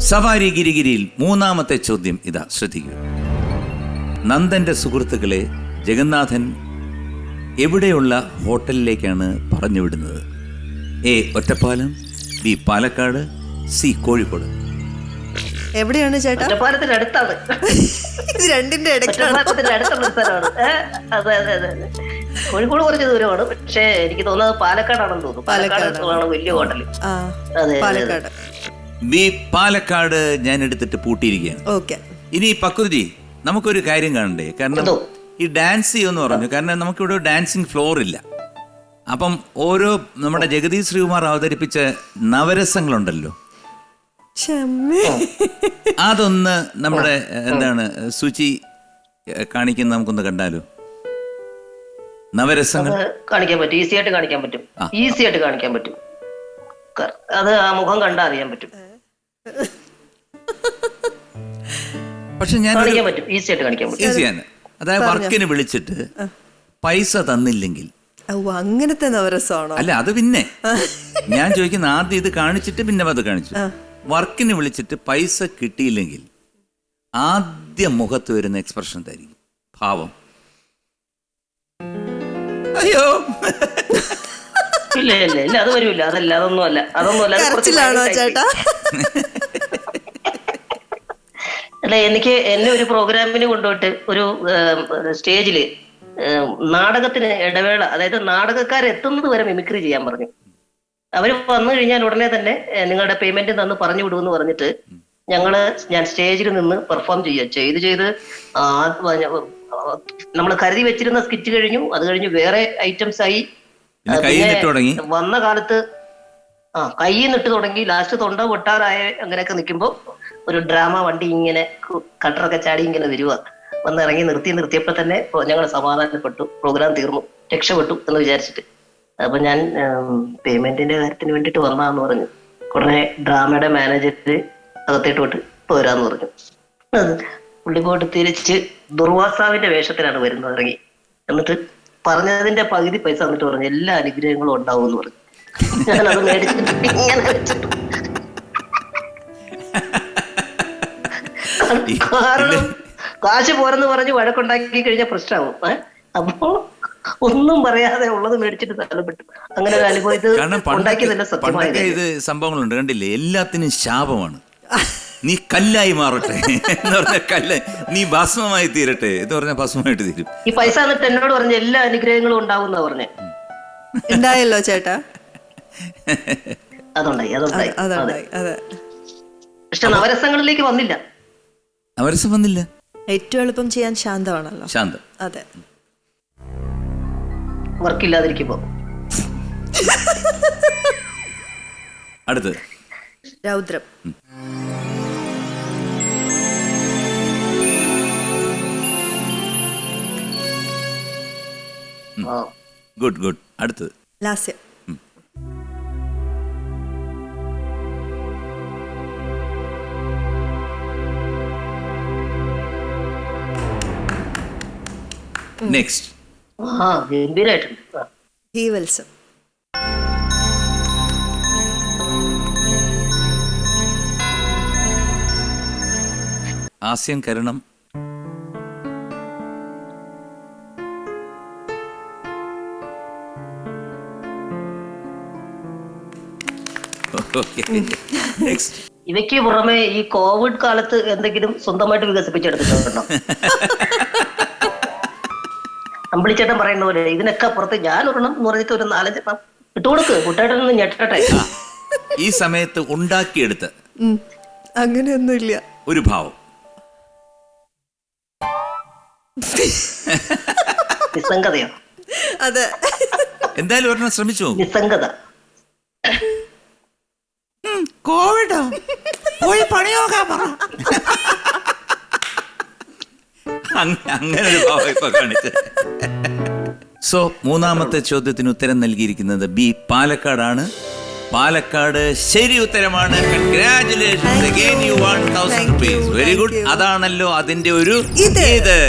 സവാരി ഗിരിഗിരിയിൽ മൂന്നാമത്തെ ചോദ്യം ഇതാ, ശ്രദ്ധിക്കൂ. നന്ദന്റെ സുഹൃത്തുക്കളെ ജഗന്നാഥൻ എവിടെയുള്ള ഹോട്ടലിലേക്കാണ് പറഞ്ഞുവിടുന്നത്? A Ottapalam, B Palakkad, C Kozhikode. എവിടെയാണ് ചേട്ടാ? ഒറ്റപ്പാലത്തിന്റെ അടുത്താണ്. ഇത് രണ്ടിന്റെ ഇടയ്ക്കാണ്. ഒറ്റപ്പാലത്തിന്റെ അടുത്തുള്ള സ്ഥലമാണ്. അതെ അതെ അതെ അതെ. കോഴിക്കോട് കുറച്ച് ദൂരമാണ്, പക്ഷേ എനിക്ക് തോന്നുന്നത് പാലക്കാടാണെന്ന് തോന്നുന്നു. പാലക്കാട് വലിയ ഹോട്ടൽ. അതെ പാലക്കാട്. ബി പാലക്കാട് ഞാൻ എടുത്തിട്ട് പൂട്ടിയിരിക്കുകയാണ്. ഓക്കെ. ഇനി പക്രുജി, നമുക്കൊരു കാര്യം കാണണ്ടേ? കാരണം ഈ ഡാൻസ് ചെയ്യുമെന്ന് പറഞ്ഞു, കാരണം നമുക്കിവിടെ ഡാൻസിങ് ഫ്ലോർ ഇല്ല. അപ്പം ഓരോ നമ്മുടെ ജഗദീഷ് ശ്രീകുമാർ അവതരിപ്പിച്ച നവരസങ്ങളുണ്ടല്ലോ, അതൊന്ന് നമ്മുടെ എന്താണ് സുചി കാണിക്കുന്ന നമുക്കൊന്ന് കണ്ടാലോ? നവരസങ്ങൾ കാണിക്കാൻ പറ്റും, ഈസി ആയിട്ട് കാണിക്കാൻ പറ്റും. ഈസി ആയിട്ട് കാണിക്കാൻ പറ്റും. അത് ആ മുഖം കണ്ടാ അറിയാൻ പറ്റും. പക്ഷെ ഞാൻ കാണിക്കാൻ പറ്റും, ഈസി ആയിട്ട് കാണിക്കാൻ പറ്റും. ഈസിയാണ്. അതായത് വർക്കിന് വിളിച്ചിട്ട് പൈസ തന്നില്ലെങ്കിൽ അങ്ങനത്തെ നവരസമാണോ? അല്ല, അത് പിന്നെ ഞാൻ ചോദിക്കുന്ന, ആദ്യം ഇത് കാണിച്ചിട്ട് പിന്നെ അത് കാണിച്ചു. വർക്കിന് വിളിച്ചിട്ട് പൈസ കിട്ടിയില്ലെങ്കിൽ ആദ്യം മുഖത്ത് വരുന്ന എക്സ്പ്രഷൻ എന്തായിരിക്കും? ഭാവം. അയ്യോ ഇല്ല ഇല്ല ഇല്ല, അത് വരൂല്ല. അതല്ല, അതൊന്നും അല്ല, അതൊന്നും അല്ല. ചേട്ടാ അല്ല, എന്നെ ഒരു പ്രോഗ്രാമിന് കൊണ്ടുപോയിട്ട് ഒരു സ്റ്റേജില് നാടകത്തിന് ഇടവേള, അതായത് നാടകക്കാരെത്തുന്നത് വരെ മിമിക്രി ചെയ്യാൻ പറഞ്ഞു. അവര് വന്നു കഴിഞ്ഞാൽ ഉടനെ തന്നെ നിങ്ങളുടെ പേയ്മെന്റ് തന്ന് പറഞ്ഞു വിടുമെന്ന് പറഞ്ഞിട്ട് ഞാൻ സ്റ്റേജിൽ നിന്ന് പെർഫോം ചെയ്ത് നമ്മൾ കരുതി വെച്ചിരുന്ന സ്കിറ്റ് കഴിഞ്ഞു. അത് കഴിഞ്ഞ് വേറെ ഐറ്റംസ് ആയി. വന്ന കാലത്ത് കയ്യിൽ നിട്ട് തുടങ്ങി. ലാസ്റ്റ് തൊണ്ട പൊട്ടാറായ അങ്ങനെയൊക്കെ നിൽക്കുമ്പോ ഒരു ഡ്രാമ വണ്ടി ഇങ്ങനെ കട്ടറൊക്കെ ചാടി ഇങ്ങനെ വരിക. വന്നിറങ്ങി നിർത്തിയപ്പോ തന്നെ ഞങ്ങൾ സമാധാനപ്പെട്ടു, പ്രോഗ്രാം തീർന്നു, രക്ഷപ്പെട്ടു എന്ന് വിചാരിച്ചിട്ട്. അപ്പൊ ഞാൻ പേയ്മെന്റിന്റെ കാര്യത്തിന് വേണ്ടിട്ട് വന്നാന്ന് പറഞ്ഞു. ഉടനെ ഡ്രാമയുടെ മാനേജര് അകത്തേട്ട് വിട്ട് പോരാന്ന് പറഞ്ഞു. പുള്ളി പോയിട്ട് തിരിച്ച് ദുർവാസാവിന്റെ വേഷത്തിലാണ് വരുന്നത് ഇറങ്ങി. എന്നിട്ട് പറഞ്ഞതിന്റെ പകുതി പൈസ എന്നിട്ട് പറഞ്ഞു എല്ലാ അനുഗ്രഹങ്ങളും ഉണ്ടാവും എന്ന് പറഞ്ഞു. ഞാനത് മേടിച്ചിട്ട് ഇങ്ങനെ വെച്ചിട്ടു. കാരണം കാശ് പോരെന്ന് പറഞ്ഞ് വഴക്കുണ്ടാക്കി കഴിഞ്ഞാൽ പ്രശ്നമാവും. അപ്പോ ഒന്നും പറയാതെ ഉള്ളത് മേടിച്ചിട്ട് തലപ്പെട്ടു. അങ്ങനെ ഒരു അനുഭവം ഉണ്ടാക്കിയതല്ല സത്യമായ ഇത് സംഭവങ്ങളുണ്ട്, കണ്ടില്ലേ? എല്ലാത്തിനും ശാപമാണ്. നീ കല്ലായി മാറട്ടെ എന്ന് പറഞ്ഞ കല്ല്, നീ ഭസ്മമായി തീരട്ടെ എന്ന് പറഞ്ഞ ഭസ്മമായിട്ട് തീരും. ഈ പൈസ എന്നിട്ട് എന്നോട് പറഞ്ഞ എല്ലാ അനുഗ്രഹങ്ങളും ഉണ്ടാവും എന്നാ പറഞ്ഞേ. ഉണ്ടായല്ലോ ചേട്ടാ. അതുണ്ടായി. പക്ഷെ നവരസങ്ങളിലേക്ക് വന്നില്ല. നവരസം വന്നില്ല. ഏറ്റവും എളുപ്പം ചെയ്യാൻ ശാന്തമാണല്ലോ. ശാന്തം. അതെ. വർക്കില്ലാതിരിക്കുമ്പോ. അടുത്ത് രൗദ്രം. ഗുഡ്. അടുത്തത് ലാസ്യം. നെക്സ്റ്റ് ഗംഭീരായിട്ടുണ്ട്. ഹീവത്സം. ഹാസ്യം, കരുണം. ഇവയ്ക്ക് പുറമെ ഈ കോവിഡ് കാലത്ത് എന്തെങ്കിലും സ്വന്തമായിട്ട് വികസിപ്പിച്ചെടുത്തിട്ടുണ്ടോ? അമ്പിളിച്ചേട്ടൻ പറയുന്ന പോലെ ഇതിനൊക്കെ പുറത്ത് ഞാൻ ഒരെണ്ണം എന്ന് പറഞ്ഞിട്ട് ഒരു 4-5 എണ്ണം ഇട്ടുകൊടുക്ക്. കുട്ടേട്ടനൊന്ന് ഞെട്ടട്ടെ. ഈ സമയത്ത് ഉണ്ടാക്കിയെടുത്ത് അങ്ങനെയൊന്നുമില്ല ഒരു ഭാവം. നിസ്സംഗതയോ? അതെ. എന്തായാലും ഒരെണ്ണം ശ്രമിച്ചു. നിസ്സംഗത. കോവിഡോ പോയി പണിയോക്കാൻ പറ. അങ്ങനെ ഒരു ഭാവം ഇപ്പൊ കാണിച്ചത്. സോ മൂന്നാമത്തെ ചോദ്യത്തിന് ഉത്തരം നൽകിയിരിക്കുന്നത് ബി പാലക്കാടാണ്. പാലക്കാട് ശരി ഉത്തരമാണ്. Congratulations again, you 1000 rupees. Very good. അതാണല്ലോ അതിന്റെ ഒരു ഇത്.